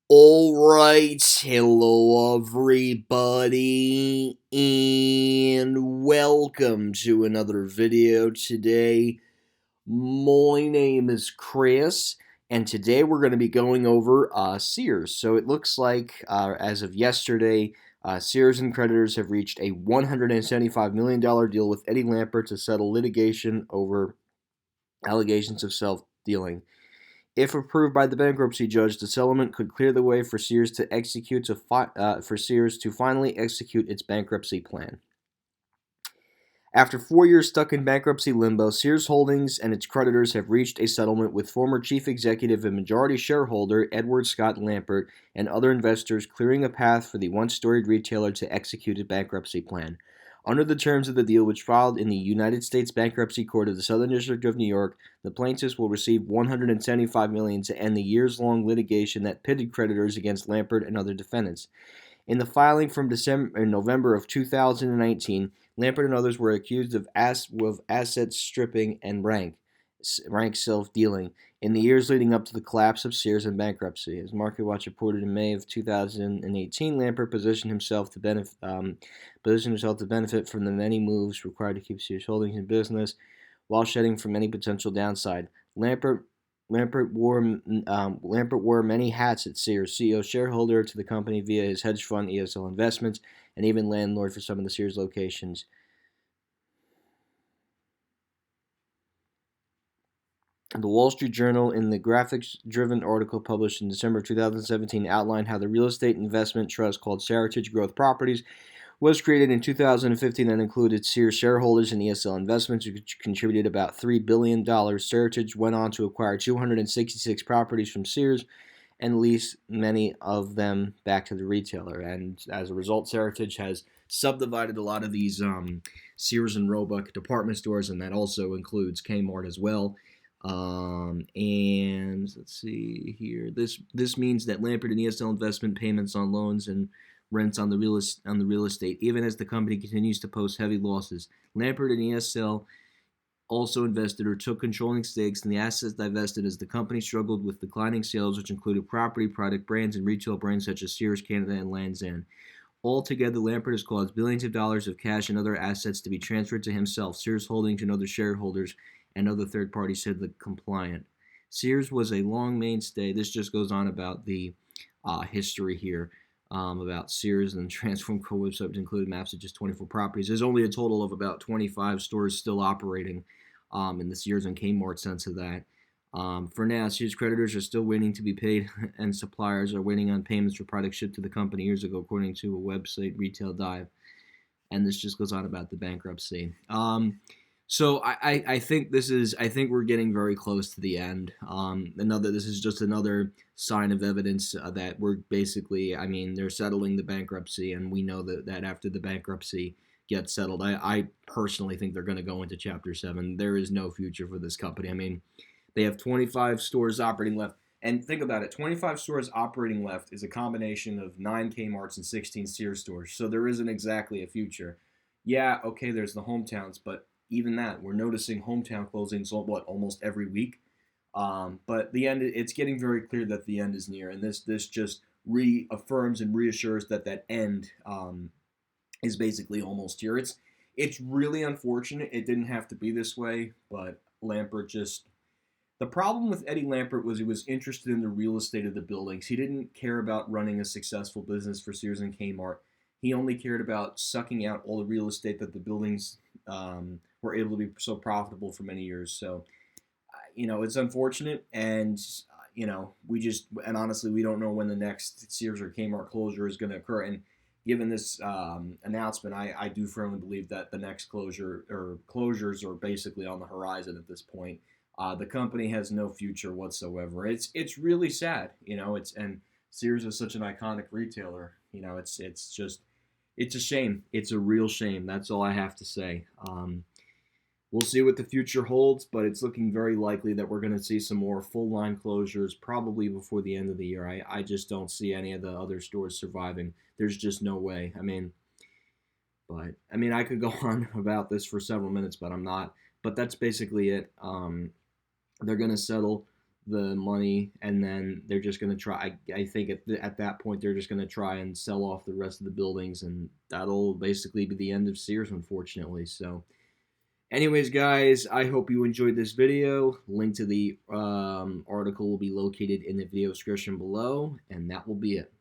Alright, hello everybody, and welcome to another video today. My name is Chris, and today we're going to be going over Sears. So it looks like, as of yesterday, Sears and creditors have reached a $175 million deal with Eddie Lampert to settle litigation over allegations of self-dealing. If approved by the bankruptcy judge, the settlement could clear the way for Sears to finally execute its bankruptcy plan. After 4 years stuck in bankruptcy limbo, Sears Holdings and its creditors have reached a settlement with former chief executive and majority shareholder Edward Scott Lampert and other investors, clearing a path for the once-storied retailer to execute a bankruptcy plan. Under the terms of the deal, which filed in the United States Bankruptcy Court of the Southern District of New York, the plaintiffs will receive $175 million to end the years-long litigation that pitted creditors against Lampert and other defendants. In the filing from November of 2019, Lampert and others were accused of asset stripping and rank self-dealing in the years leading up to the collapse of Sears and bankruptcy. As MarketWatch reported in May of 2018, Lampert positioned himself to benefit from the many moves required to keep Sears Holdings in business while shedding from any potential downside. Lampert wore many hats at Sears: CEO, shareholder to the company via his hedge fund ESL Investments, and even landlord for some of the Sears locations. The Wall Street Journal, in the graphics-driven article published in December 2017, outlined how the real estate investment trust called Seritage Growth Properties was created in 2015 and included Sears shareholders and ESL Investments, which contributed about $3 billion. Seritage went on to acquire 266 properties from Sears and lease many of them back to the retailer. And as a result, Seritage has subdivided a lot of these Sears and Roebuck department stores, and that also includes Kmart as well. And let's see here. This means that Lampert and ESL investment payments on loans and rents on the real estate, even as the company continues to post heavy losses. Lampert and ESL also invested or took controlling stakes in the assets divested as the company struggled with declining sales, which included property, product brands, and retail brands such as Sears Canada and Land's End. Altogether, Lampert has caused billions of dollars of cash and other assets to be transferred to himself, Sears Holdings, and other shareholders, and other third parties said the compliant. Sears was a long mainstay. This just goes on about the history here about Sears and Transform Co. website, which included maps of just 24 properties. There's only a total of about 25 stores still operating in the Sears and Kmart sense of that. For now, Sears creditors are still waiting to be paid, and suppliers are waiting on payments for products shipped to the company years ago, according to a website, Retail Dive. And this just goes on about the bankruptcy. So I think we're getting very close to the end. This is just another sign of evidence that we're basically, they're settling the bankruptcy, and we know that after the bankruptcy gets settled, I personally think they're going to go into Chapter 7. There is no future for this company. They have 25 stores operating left. And think about it, 25 stores operating left is a combination of 9 Kmarts and 16 Sears stores. So there isn't exactly a future. Yeah, okay, there's the hometowns, but even that, we're noticing hometown closings almost every week. But the end, it's getting very clear that the end is near, and this just reaffirms and reassures that end is basically almost here. It's really unfortunate. It didn't have to be this way, but Lampert just. The problem with Eddie Lampert was he was interested in the real estate of the buildings. He didn't care about running a successful business for Sears and Kmart. He only cared about sucking out all the real estate that the buildings were able to be so profitable for many years. So, it's unfortunate, and honestly, we don't know when the next Sears or Kmart closure is going to occur. And given this announcement, I do firmly believe that the next closure or closures are basically on the horizon at this point. The company has no future whatsoever. It's really sad, and Sears is such an iconic retailer. It's a shame. It's a real shame. That's all I have to say. We'll see what the future holds, but it's looking very likely that we're going to see some more full-line closures probably before the end of the year. I just don't see any of the other stores surviving. There's just no way. I could go on about this for several minutes, but I'm not. But that's basically it. They're going to settle the money, and then they're just going to try. I think at that point they're just going to try and sell off the rest of the buildings, and that'll basically be the end of Sears, unfortunately. So, anyways, guys, I hope you enjoyed this video. Link to the article will be located in the video description below, and that will be it.